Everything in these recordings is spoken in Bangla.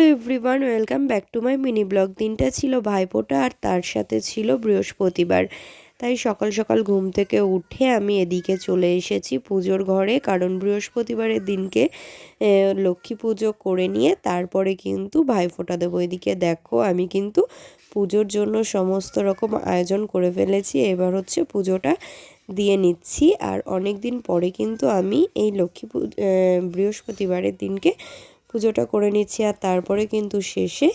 Everyone, welcome back to my mini blog. দিনটা ছিল ভাইফোঁটা আর তার সাথে ছিল বৃহস্পতিবার। তাই সকাল সকাল ঘুম থেকে উঠে আমি এদিকে চলে এসেছি পুজোর ঘরে, কারণ বৃহস্পতিবারের দিনকে লক্ষ্মী পুজো করে নিয়ে তারপরে কিন্তু ভাইফোঁটা দেবো। এদিকে দেখো, আমি কিন্তু পুজোর জন্য সমস্ত রকম আয়োজন করে ফেলেছি। এবার হচ্ছে পুজোটা দিয়ে নিচ্ছি। আর অনেক দিন পরে কিন্তু আমি এই বৃহস্পতিবারের দিনকে পুজোটা করে নিচ্ছি। আর তারপরে কিন্তু শেষে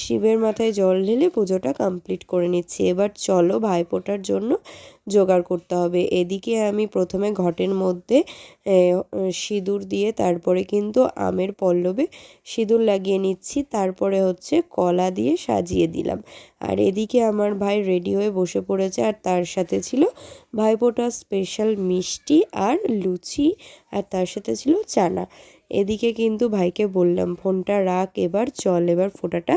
শিবের মাথায় জল ঢেলে পুজোটা কমপ্লিট করে নিচ্ছি। এবার চলো ভাইফোঁটার জন্য জোগাড় করতে হবে। এদিকে আমি প্রথমে ঘটের মধ্যে সিঁদুর দিয়ে তারপরে কিন্তু আমের পল্লবে সিঁদুর লাগিয়ে নিচ্ছি। তারপরে হচ্ছে কলা দিয়ে সাজিয়ে দিলাম। আর এদিকে আমার ভাই রেডি হয়ে বসে পড়েছে, আর তার সাথে ছিল ভাইফোঁটার স্পেশাল মিষ্টি আর লুচি, আর তার সাথে ছিল চানা। এদিকে কিন্তু ভাইকে বললাম, ফোনটা রাখ, এবার চল, এবার ফোঁটাটা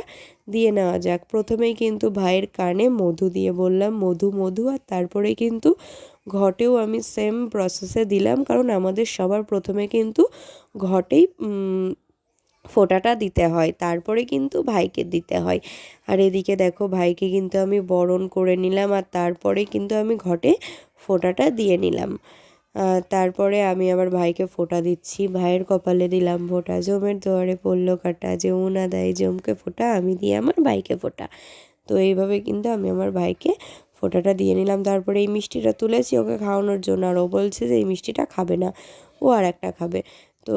দিয়ে নেওয়া যাক। প্রথমেই কিন্তু ভাইয়ের কানে মধু দিয়ে বললাম মধু মধু, আর তারপরে কিন্তু ঘটেও আমি সেম প্রসেসে দিলাম, কারণ আমাদের সবার প্রথমে কিন্তু ঘটেই ফোঁটাটা দিতে হয়, তারপরে কিন্তু ভাইকে দিতে হয়। আর এদিকে দেখো, ভাইকে কিন্তু আমি বরণ করে নিলাম, আর তারপরে কিন্তু আমি ঘটে ফোঁটাটা দিয়ে নিলাম। তারপরে আমি আবার ভাইকে ফোঁটা দিচ্ছি। ভাইয়ের কপালে দিলাম ফোঁটা, জমের দুয়ারে পড়লো কাঁটা, যে না দেয় জমকে ফোঁটা, আমি দিয়ে আমার ভাইকে ফোঁটা। তো এইভাবে কিন্তু আমি আমার ভাইকে ফোঁটাটা দিয়ে নিলাম। তারপরে এই মিষ্টিটা তুলেছি ওকে খাওয়ানোর জন্য, আর ও বলছে যে এই মিষ্টিটা খাবে না, ও আর একটা খাবে। তো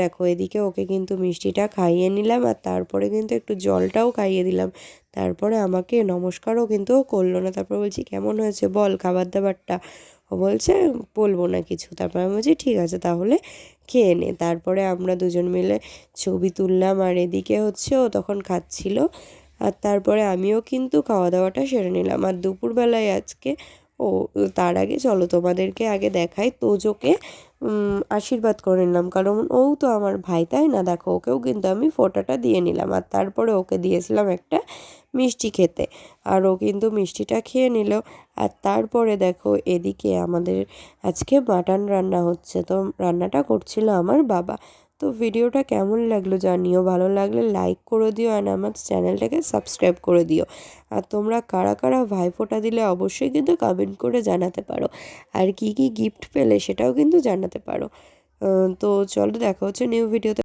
দেখো, এদিকে ওকে কিন্তু মিষ্টিটা খাইয়ে নিলাম, আর তারপরে কিন্তু একটু জলটাও খাইয়ে দিলাম। তারপরে আমাকে নমস্কারও কিন্তু ও করলো না। তারপর বলছি, কেমন হয়েছে বল খাবার দাবারটা? ও বলছে বলবো না কিছু। তারপর আমি বলছি ঠিক আছে, তাহলে খেয়ে নে। তারপরে আমরা দুজন মিলে ছবি তুললাম, আর এদিকে হচ্ছে ও তখন খাচ্ছিল। আর তারপরে আমিও কিন্তু খাওয়া দাওয়াটা সেরে নিলাম। আর দুপুরবেলায় আজকে ও তার আগে চলো তোমাদেরকে আগে দেখাই, তোজোকে আশীর্বাদ করে নিলাম, কারণ ও তো আমার ভাই, তাই না? দেখো, ওকেও কিন্তু আমি ফোঁটাটা দিয়ে নিলাম, আর তারপরে ওকে দিয়েছিলাম একটা মিষ্টি খেতে, আর ও কিন্তু মিষ্টিটা খেয়ে নিল। আর তারপরে দেখো, এদিকে আমাদের আজকে মাটন রান্না হচ্ছে, তো রান্নাটা করছিল আমার বাবা। তো ভিডিওটা কেমন লাগলো জানিও, ভালো লাগলে লাইক করে দিও, আর আমার চ্যানেলটাকে সাবস্ক্রাইব করে দিও। আর তোমরা কারা কারা ভাইফোঁটা দিলে অবশ্যই কিন্তু কমেন্ট করে জানাতে পারো, আর কি কি গিফট পেলে সেটাও কিন্তু জানাতে পারো। তো চলো, দেখা হচ্ছে নিউ ভিডিওতে।